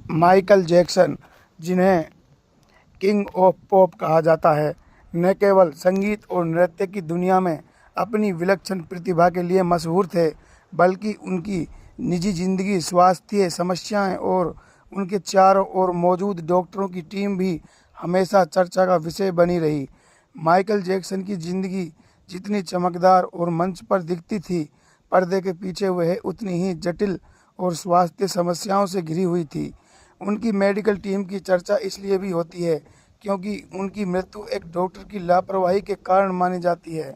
Michael Jackson, जिन्हें king of pop कहा जाता है, न केवल संगीत और नृत्य की दुनिया में अपनी विलक्षण प्रतिभा के लिए मशहूर थे, बल्कि उनकी निजी जिंदगी, स्वास्थ्य समस्याएं और उनके चारों ओर मौजूद डॉक्टरों की टीम भी हमेशा चर्चा का विषय बनी रही। माइकल जैक्सन की जिंदगी जितनी चमकदार और मंच पर दिखती थी, पर्दे के पीछे वह उतनी ही जटिल और स्वास्थ्य समस्याओं से घिरी हुई थी। उनकी मेडिकल टीम की चर्चा इसलिए भी होती है क्योंकि उनकी मृत्यु एक डॉक्टर की लापरवाही के कारण मानी जाती है।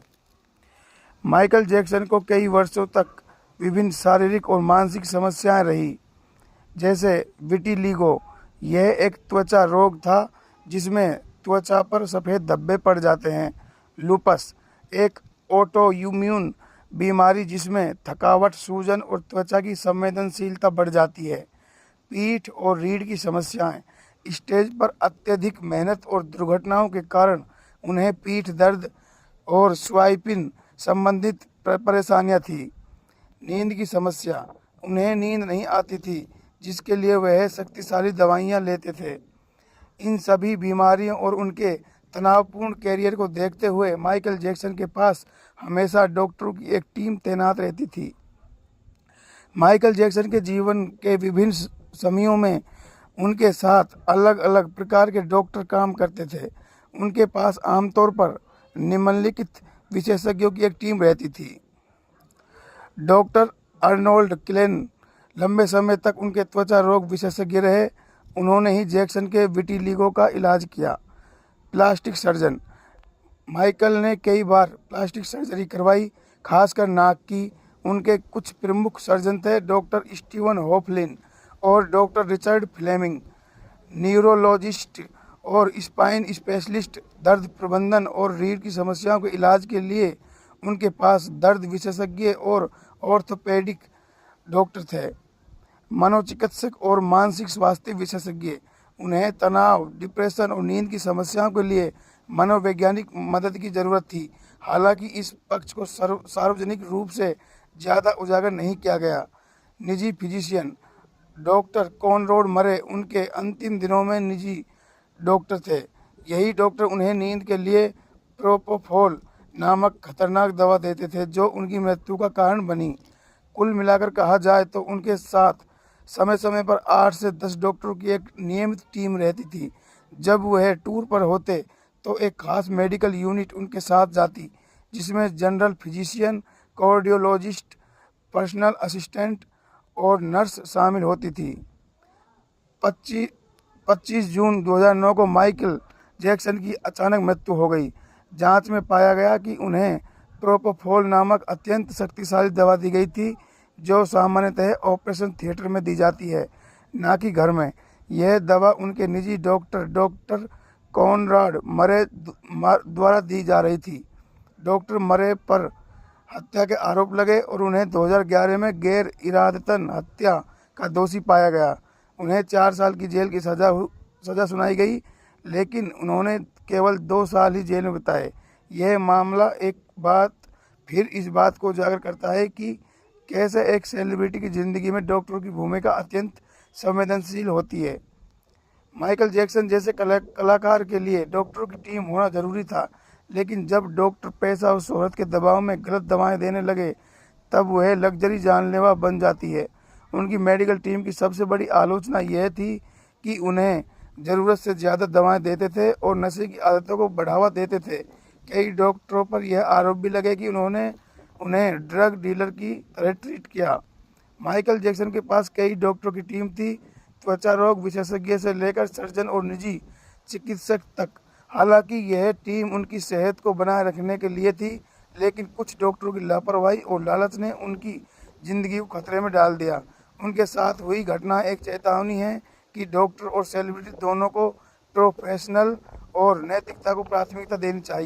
माइकल जैक्सन को कई वर्षों तक विभिन्न शारीरिक और मानसिक समस्याएं रही, जैसे विटिलिगो। यह एक त्वचा रोग था जिसमें त्वचा पर सफ़ेद धब्बे पड़ जाते हैं। लूपस, एक ऑटोइम्यून बीमारी जिसमें थकावट, सूजन और त्वचा की संवेदनशीलता बढ़ जाती है। पीठ और रीढ़ की समस्याएं। स्टेज पर अत्यधिक मेहनत और दुर्घटनाओं के कारण उन्हें पीठ दर्द और स्वाइपिन संबंधित परेशानियां थी। नींद की समस्या। उन्हें नींद नहीं आती थी, जिसके लिए वह शक्तिशाली दवाइयां लेते थे। इन सभी बीमारियों और उनके तनावपूर्ण कैरियर को देखते हुए माइकल जैक्सन के पास हमेशा डॉक्टरों की एक टीम तैनात रहती थी। माइकल जैक्सन के जीवन के विभिन्न समयों में उनके साथ अलग अलग प्रकार के डॉक्टर काम करते थे। उनके पास आमतौर पर निम्नलिखित विशेषज्ञों की एक टीम रहती थी। डॉक्टर अर्नोल्ड क्लेन लंबे समय तक उनके त्वचा रोग विशेषज्ञ रहे। उन्होंने ही जैक्सन के विटिलिगो का इलाज किया। Plastic surgeon. माइकल ने कई बार प्लास्टिक सर्जरी करवाई, खासकर नाक की। उनके कुछ प्रमुख सर्जन थे डॉक्टर स्टीवन होफलिन और डॉक्टर रिचर्ड फ्लेमिंग। न्यूरोलॉजिस्ट और स्पाइन स्पेशलिस्ट। दर्द प्रबंधन और रीढ़ की समस्याओं के इलाज के लिए उनके पास दर्द विशेषज्ञ और ऑर्थोपेडिक डॉक्टर थे। मनोचिकित्सक और मानसिक स्वास्थ्य विशेषज्ञ। उन्हें तनाव, डिप्रेशन और नींद की समस्याओं के लिए मनोवैज्ञानिक मदद की जरूरत थी। हालांकि इस पक्ष को सार्वजनिक रूप से ज़्यादा उजागर नहीं किया गया। निजी फिजिशियन। डॉक्टर कॉनराड मरे उनके अंतिम दिनों में निजी डॉक्टर थे। यही डॉक्टर उन्हें नींद के लिए प्रोपोफोल नामक खतरनाक दवा देते थे, जो उनकी मृत्यु का कारण बनी। कुल मिलाकर कहा जाए तो उनके साथ समय समय पर 8 से 10 डॉक्टरों की एक नियमित टीम रहती थी। जब वह टूर पर होते तो एक खास मेडिकल यूनिट उनके साथ जाती, जिसमें general physician, cardiologist, personal assistant और नर्स शामिल होती थी। 25 जून 2009 को माइकल जैक्सन की अचानक मृत्यु हो गई। जांच में पाया गया कि उन्हें प्रोपोफोल नामक अत्यंत शक्तिशाली दवा दी गई थी, जो सामान्यतः ऑपरेशन थिएटर में दी जाती है, न कि घर में। यह दवा उनके निजी डॉक्टर कॉनराड मरे द्वारा दी जा रही थी। डॉक्टर मरे पर हत्या के आरोप लगे और उन्हें 2011 में गैर इरादतन हत्या का दोषी पाया गया। उन्हें 4 साल की जेल की सज़ा सुनाई गई, लेकिन उन्होंने केवल 2 साल ही जेल में बिताए। यह मामला एक बात फिर इस बात को उजागर करता है कि कैसे एक सेलिब्रिटी की ज़िंदगी में डॉक्टरों की भूमिका अत्यंत संवेदनशील होती है। माइकल जैक्सन जैसे कलाकार के लिए डॉक्टरों की टीम होना जरूरी था, लेकिन जब डॉक्टर पैसा और शोहरत के दबाव में गलत दवाएं देने लगे, तब वह लग्जरी जानलेवा बन जाती है। उनकी मेडिकल टीम की सबसे बड़ी आलोचना यह थी कि उन्हें ज़रूरत से ज़्यादा दवाएं देते थे और नशे की आदतों को बढ़ावा देते थे। कई डॉक्टरों पर यह आरोप भी लगे कि उन्होंने उन्हें ड्रग डीलर की तरह ट्रीट किया। माइकल जैक्सन के पास कई डॉक्टरों की टीम थी, त्वचा रोग विशेषज्ञ से लेकर सर्जन और निजी चिकित्सक तक। हालांकि यह टीम उनकी सेहत को बनाए रखने के लिए थी, लेकिन कुछ डॉक्टरों की लापरवाही और लालच ने उनकी ज़िंदगी को खतरे में डाल दिया। उनके साथ हुई घटना एक चेतावनी है कि डॉक्टर और सेलिब्रिटी दोनों को प्रोफेशनल और नैतिकता को प्राथमिकता देनी चाहिए।